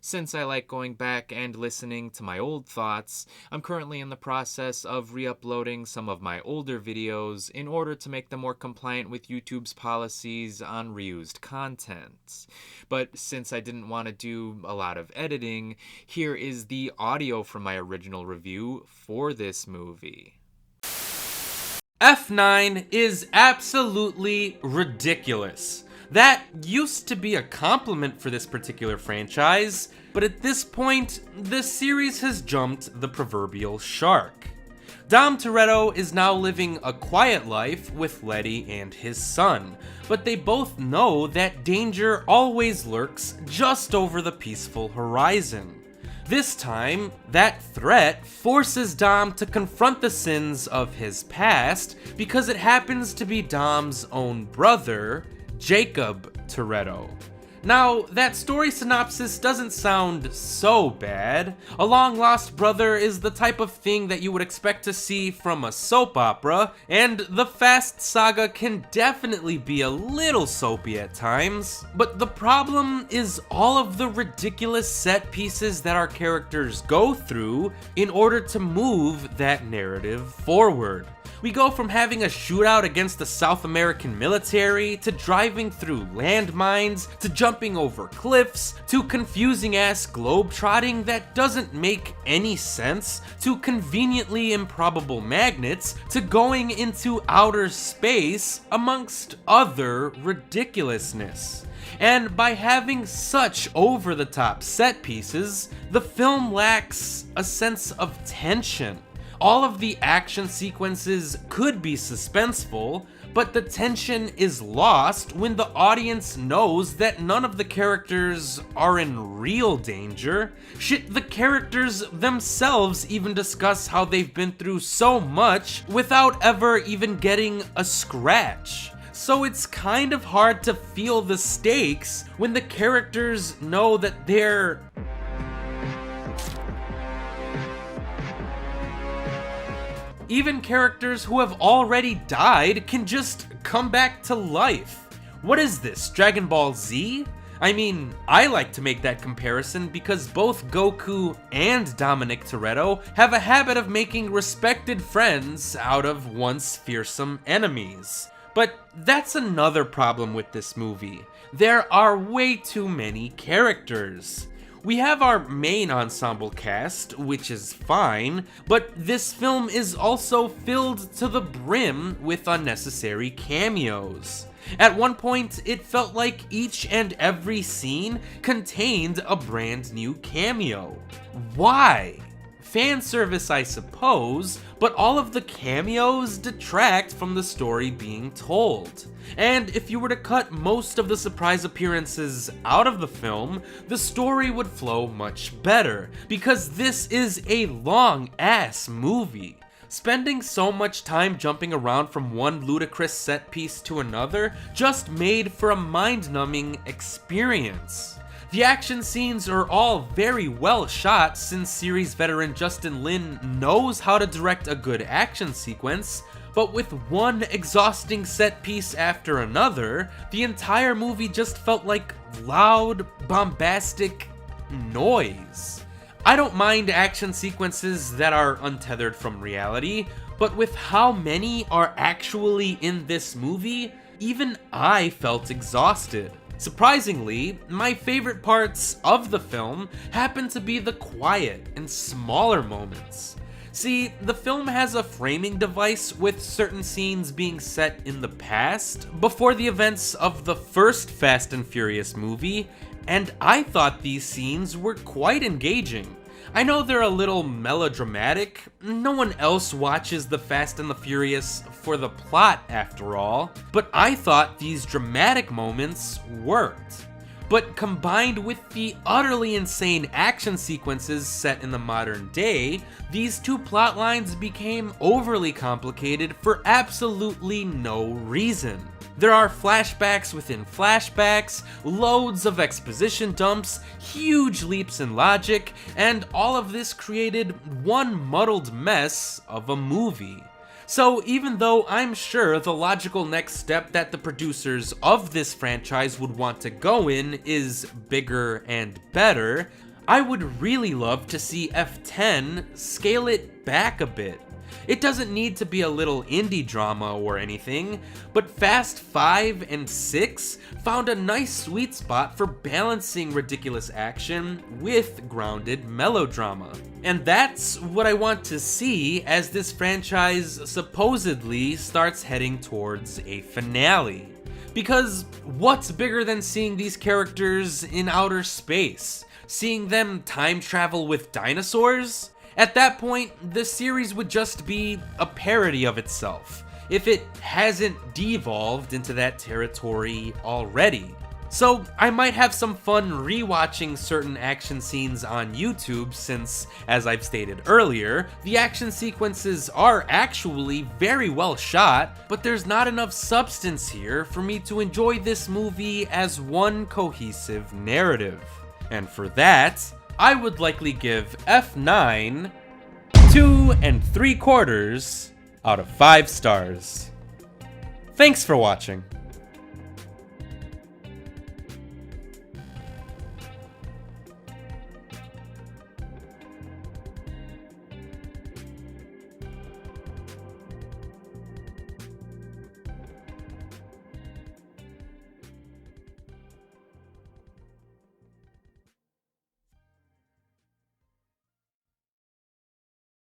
Since I like going back and listening to my old thoughts, I'm currently in the process of re-uploading some of my older videos in order to make them more compliant with YouTube's policies on reused content. But since I didn't want to do a lot of editing, here is the audio from my original review for this movie. F9 is absolutely ridiculous. That used to be a compliment for this particular franchise, but at this point, the series has jumped the proverbial shark. Dom Toretto is now living a quiet life with Letty and his son, but they both know that danger always lurks just over the peaceful horizon. This time, that threat forces Dom to confront the sins of his past because it happens to be Dom's own brother, Jacob Toretto. Now, that story synopsis doesn't sound so bad. A long-lost brother is the type of thing that you would expect to see from a soap opera, and the Fast saga can definitely be a little soapy at times. But the problem is all of the ridiculous set pieces that our characters go through in order to move that narrative forward. We go from having a shootout against the South American military, to driving through landmines, to jumping over cliffs, to confusing ass globetrotting that doesn't make any sense, to conveniently improbable magnets, to going into outer space, amongst other ridiculousness. And by having such over-the-top set pieces, the film lacks a sense of tension. All of the action sequences could be suspenseful, but the tension is lost when the audience knows that none of the characters are in real danger. Shit, the characters themselves even discuss how they've been through so much without ever even getting a scratch. So it's kind of hard to feel the stakes when the characters know that they're even characters who have already died can just come back to life. What is this, Dragon Ball Z? I mean, I like to make that comparison because both Goku and Dominic Toretto have a habit of making respected friends out of once fearsome enemies. But that's another problem with this movie. There are way too many characters. We have our main ensemble cast, which is fine, but this film is also filled to the brim with unnecessary cameos. At one point, it felt like each and every scene contained a brand new cameo. Why? Fan service, I suppose, but all of the cameos detract from the story being told. And if you were to cut most of the surprise appearances out of the film, the story would flow much better, because this is a long-ass movie. Spending so much time jumping around from one ludicrous set piece to another just made for a mind-numbing experience. The action scenes are all very well shot since series veteran Justin Lin knows how to direct a good action sequence, but with one exhausting set piece after another, the entire movie just felt like loud, bombastic noise. I don't mind action sequences that are untethered from reality, but with how many are actually in this movie, even I felt exhausted. Surprisingly, my favorite parts of the film happen to be the quiet and smaller moments. See, the film has a framing device with certain scenes being set in the past, before the events of the first Fast and Furious movie, and I thought these scenes were quite engaging. I know they're a little melodramatic. No one else watches the Fast and the Furious for the plot after all, but I thought these dramatic moments worked. But combined with the utterly insane action sequences set in the modern day, these two plot lines became overly complicated for absolutely no reason. There are flashbacks within flashbacks, loads of exposition dumps, huge leaps in logic, and all of this created one muddled mess of a movie. So even though I'm sure the logical next step that the producers of this franchise would want to go in is bigger and better, I would really love to see F10 scale it back a bit. It doesn't need to be a little indie drama or anything, but Fast 5 and 6 found a nice sweet spot for balancing ridiculous action with grounded melodrama. And that's what I want to see as this franchise supposedly starts heading towards a finale. Because what's bigger than seeing these characters in outer space? Seeing them time travel with dinosaurs? At that point, the series would just be a parody of itself, if it hasn't devolved into that territory already. So I might have some fun rewatching certain action scenes on YouTube since, as I've stated earlier, the action sequences are actually very well shot, but there's not enough substance here for me to enjoy this movie as one cohesive narrative. And for that, I would likely give F9 2 3/4 out of 5 stars. Thanks for watching.